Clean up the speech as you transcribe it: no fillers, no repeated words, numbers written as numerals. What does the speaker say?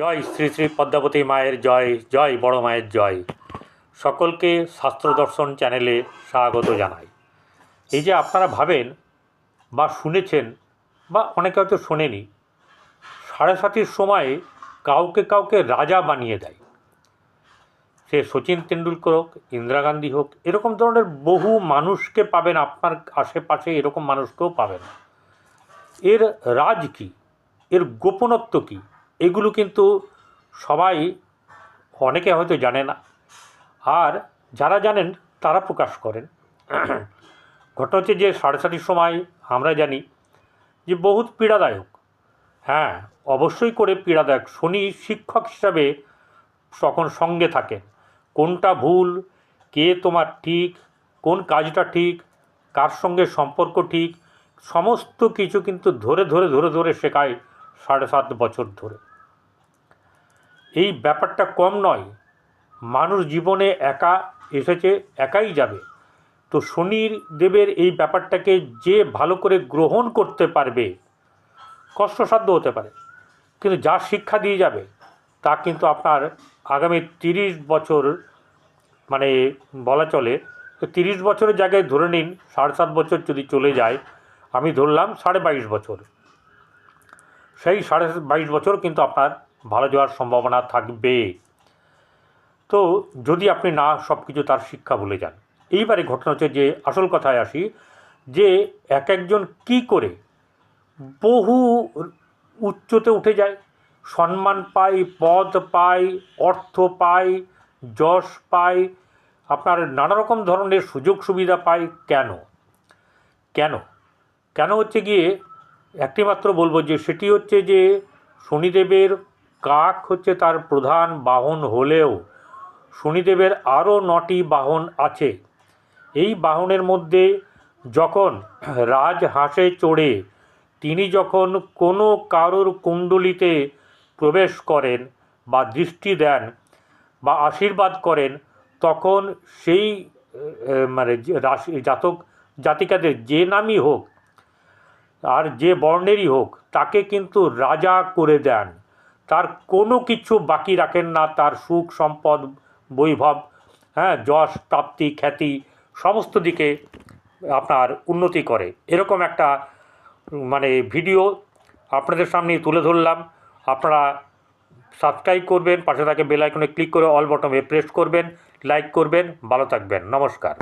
জয় শ্রী শ্রী পদ্মাবতী মায়ের জয়, জয় বড় মায়ের জয়। সকলকে শাস্ত্র দর্শন চ্যানেলে স্বাগত জানাই। এই যে আপনারা ভাবেন বা শুনেছেন বা অনেকে হয়তো শোনেনি, 7:30 সময়ে কাউকে কাউকে রাজা বানিয়ে দেয়। সে সচিন তেন্ডুলকর হোক, ইন্দিরা গান্ধী হোক, এরকম ধরনের বহু মানুষকে পাবেন, আপনার আশেপাশে এরকম মানুষকেও পাবেন। এর রাজ কী, এর গোপনত্ব কী, এগুলো কিন্তু সবাই অনেকে হয়তো জানে না, আর যারা জানেন তারা প্রকাশ করেন। ঘটনা হচ্ছে যে 7:30 সময় আমরা জানি যে বহুত পীড়াদায়ক। হ্যাঁ, অবশ্যই করে পীড়াদায়ক। শনি শিক্ষক হিসাবে তখন সঙ্গে থাকেন। কোনটা ভুল, কে তোমার ঠিক, কোন কাজটা ঠিক, কার সঙ্গে সম্পর্ক ঠিক, সমস্ত কিছু কিন্তু ধরে ধরে ধরে ধরে শেখায় 7.5 বছর ধরে। এই ব্যাপারটা কম নয়। মানুষ জীবনে একা এসেছে, একাই যাবে। তো শনির দেবের এই ব্যাপারটাকে যে ভালো করে গ্রহণ করতে পারবে, কষ্টসাধ্য হতে পারে, কিন্তু যা শিক্ষা দিয়ে যাবে তা কিন্তু আপনার আগামী 30 বছর, মানে বলা চলে 30 বছরের জায়গায় ধরে নিন 7.5 বছর যদি চলে যায়, আমি ধরলাম 22.5 বছর, সেই 22.5 বছর কিন্তু আপনার ভালো যাওয়ার সম্ভাবনা থাকবে। তো যদি আপনি না সব কিছু তার শিক্ষা ভুলে যান। এইবারে ঘটনা হচ্ছে যে আসল কথায় আসি, যে এক একজন কী করে বহু উচ্চতে উঠে যায়, সম্মান পায়, পদ পায়, অর্থ পায়, যশ পায়, আপনার নানা রকম ধরনের সুযোগ সুবিধা পায়। কেন কেন কেন হচ্ছে গিয়ে একটি মাত্র বলবো যে সেটি হচ্ছে যে শনিদেবের কাক হচ্ছে তার প্রধান বাহন হলেও শনিদেবের আরও 9টি বাহন আছে। এই বাহনের মধ্যে যখন রাজহাঁসে চড়ে তিনি যখন কোনো কারোর কুণ্ডলিতে প্রবেশ করেন বা দৃষ্টি দেন বা আশীর্বাদ করেন, তখন সেই মানে রাশি জাতক জাতিকাদের যে নামই হোক আর যে বর্ণেরই হোক, তাকে কিন্তু রাজা করে দেন। তার কোনো কিছু বাকি রাখেন না, তার সুখ সম্পদ বৈভব, হ্যাঁ, যশ প্রাপ্তি খ্যাতি সমস্ত দিকে আপনার উন্নতি করে। এরকম একটা মানে ভিডিও আপনাদের সামনে তুলে ধরলাম। আপনারা সাবস্ক্রাইব করবেন, পাশে থাকে বেল আইকনে ক্লিক করে অল বটনে প্রেস করবেন, লাইক করবেন। ভালো থাকবেন, নমস্কার।